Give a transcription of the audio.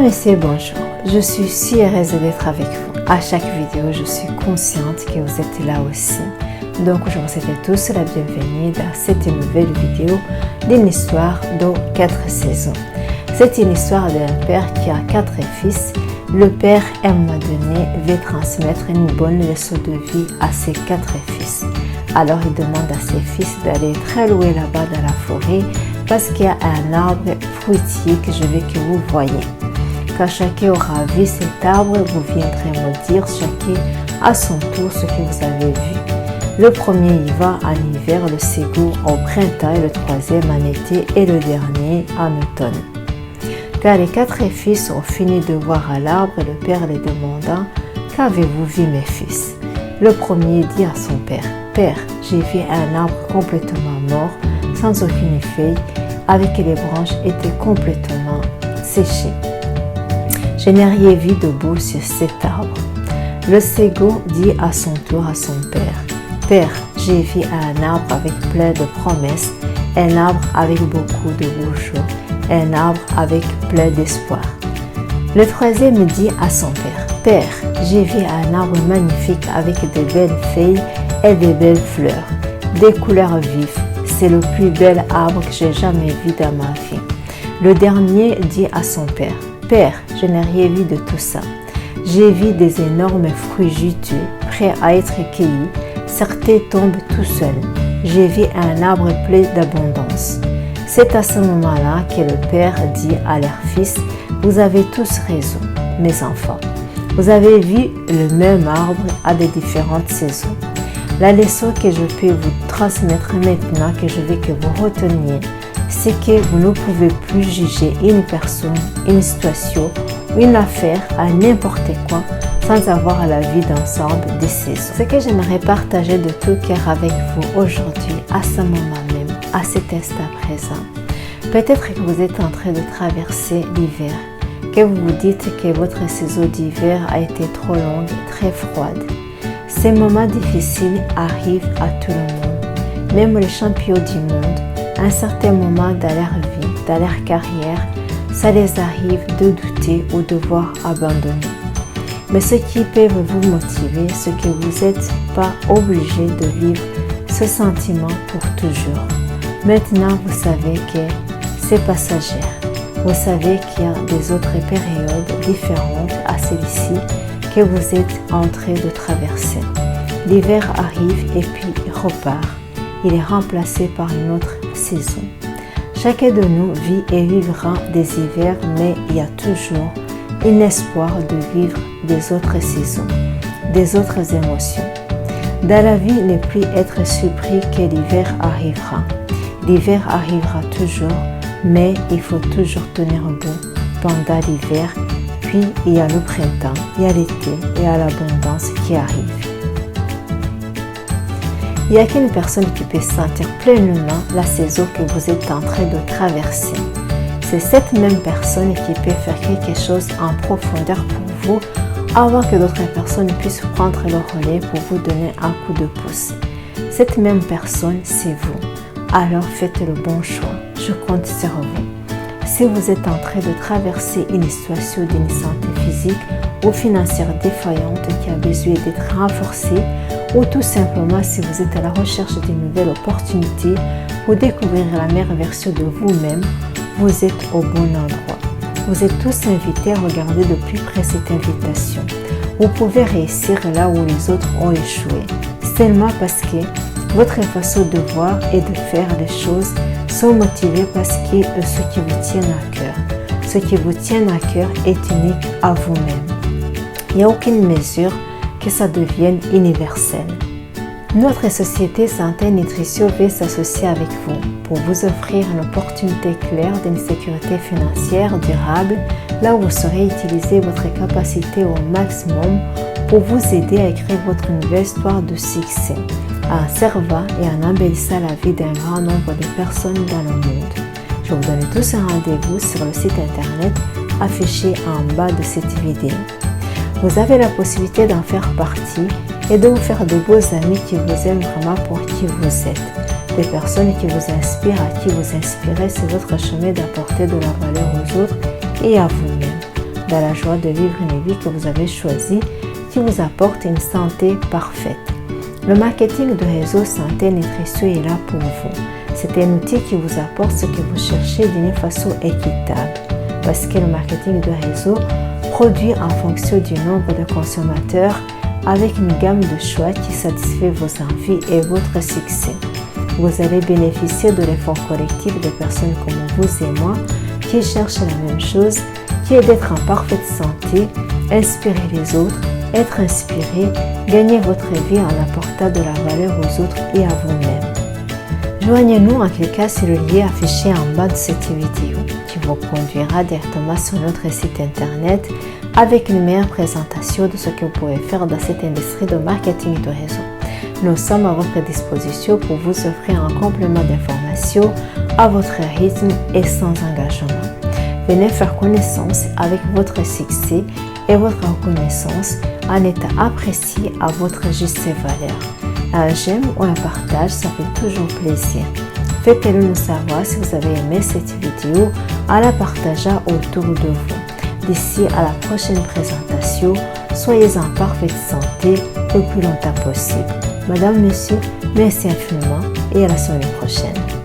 messieurs, bonjour. Je suis si heureuse d'être avec vous. À chaque vidéo, je suis consciente que vous êtes là aussi. Donc, je vous souhaite tous la bienvenue dans cette nouvelle vidéo d'une histoire de 4 saisons. C'est une histoire d'un père qui a 4 fils. Le père, à un moment donné, veut transmettre une bonne leçon de vie à ses 4 fils. Alors, il demande à ses fils d'aller très loin là-bas dans la forêt parce qu'il y a un arbre fruitier que je veux que vous voyez. Quand chacun aura vu cet arbre, vous viendrez me dire chacun à son tour ce que vous avez vu. Le premier y va en hiver, le second au printemps, et le troisième en été et le dernier en automne. Quand les 4 fils ont fini de voir à l'arbre, le père les demanda « Qu'avez-vous vu mes fils ?» Le premier dit à son père « Père, j'ai vu un arbre complètement mort, sans aucune feuille, avec les branches étaient complètement séchées. Je n'ai rien vu de beau sur cet arbre. » Le second dit à son tour à son père « Père, j'ai vu un arbre avec plein de promesses, un arbre avec beaucoup de beaux jours, un arbre avec plein d'espoir. » Le troisième dit à son père « Père, j'ai vu un arbre magnifique avec de belles feuilles et de belles fleurs, des couleurs vives. C'est le plus bel arbre que j'ai jamais vu dans ma vie. » Le dernier dit à son père « Père, je n'ai rien vu de tout ça. J'ai vu des énormes fruits juteux, prêts à être cueillis. Certains tombent tout seuls. J'ai vu un arbre plein d'abondance. » C'est à ce moment-là que le père dit à leurs fils « Vous avez tous raison, mes enfants. Vous avez vu le même arbre à de différentes saisons. La leçon que je peux vous transmettre maintenant, que je veux que vous reteniez, c'est que vous ne pouvez plus juger une personne, une situation, une affaire à n'importe quoi sans avoir la vue d'ensemble des saisons. Ce que j'aimerais partager de tout cœur avec vous aujourd'hui, à ce moment même, à cet instant présent. Peut-être que vous êtes en train de traverser l'hiver, que vous vous dites que votre saison d'hiver a été trop longue et très froide. Ces moments difficiles arrivent à tout le monde, même les champions du monde. À un certain moment dans leur vie, dans leur carrière, ça les arrive de douter ou de devoir abandonner. Mais ce qui peut vous motiver, c'est que vous n'êtes pas obligé de vivre ce sentiment pour toujours. Maintenant, vous savez que c'est passager. Vous savez qu'il y a des autres périodes différentes à celle-ci que vous êtes en train de traverser. L'hiver arrive et puis il repart. Il est remplacé par une autre saison. Chacun de nous vit et vivra des hivers, mais il y a toujours un espoir de vivre des autres saisons, des autres émotions. Dans la vie, ne plus être surpris que l'hiver arrivera. L'hiver arrivera toujours, mais il faut toujours tenir bon pendant l'hiver. Puis il y a le printemps, il y a l'été et il y a l'abondance qui arrive. Il n'y a qu'une personne qui peut sentir pleinement la saison que vous êtes en train de traverser. C'est cette même personne qui peut faire quelque chose en profondeur pour vous avant que d'autres personnes puissent prendre le relais pour vous donner un coup de pouce. Cette même personne, c'est vous. Alors faites le bon choix. Je compte sur vous. Si vous êtes en train de traverser une situation d'une santé physique ou financière défaillante qui a besoin d'être renforcée, ou tout simplement si vous êtes à la recherche d'une nouvelle opportunité pour découvrir la meilleure version de vous-même, vous êtes au bon endroit. Vous êtes tous invités à regarder de plus près cette invitation. Vous pouvez réussir là où les autres ont échoué, seulement parce que votre façon de voir et de faire les choses sont motivés parce que ce qui vous tient à cœur. Ce qui vous tient à cœur est unique à vous-même. Il n'y a aucune mesure que ça devienne universel. Notre société Santé et Nutrition veut s'associer avec vous pour vous offrir une opportunité claire d'une sécurité financière durable, là où vous saurez utiliser votre capacité au maximum pour vous aider à écrire votre nouvelle histoire de succès, en servant et en embellissant la vie d'un grand nombre de personnes dans le monde. Je vous donne tous un rendez-vous sur le site internet affiché en bas de cette vidéo. Vous avez la possibilité d'en faire partie et de vous faire de beaux amis qui vous aiment vraiment pour qui vous êtes. Des personnes qui vous inspirent, à qui vous inspirez, c'est votre chemin d'apporter de la valeur aux autres et à vous-même. dans la joie de vivre une vie que vous avez choisie qui vous apporte une santé parfaite. Le marketing de réseau santé nutrition est là pour vous. C'est un outil qui vous apporte ce que vous cherchez d'une façon équitable parce que le marketing de réseau produit en fonction du nombre de consommateurs avec une gamme de choix qui satisfait vos envies et votre succès. Vous allez bénéficier de l'effort collectif de personnes comme vous et moi qui cherchent la même chose, qui est d'être en parfaite santé, inspirer les autres, être inspiré, gagner votre vie en apportant de la valeur aux autres et à vous-même. Joignez-nous en cliquant sur le lien affiché en bas de cette vidéo qui vous conduira directement sur notre site internet avec une meilleure présentation de ce que vous pouvez faire dans cette industrie de marketing de réseau. Nous sommes à votre disposition pour vous offrir un complément d'informations à votre rythme et sans engagement. Venez faire connaissance avec votre succès et votre reconnaissance en étant apprécié à votre juste valeur. Un j'aime ou un partage, ça fait toujours plaisir. Faites-le nous savoir si vous avez aimé cette vidéo en la partageant autour de vous. D'ici à la prochaine présentation, soyez en parfaite santé le plus longtemps possible. Madame, Monsieur, merci infiniment et à la semaine prochaine.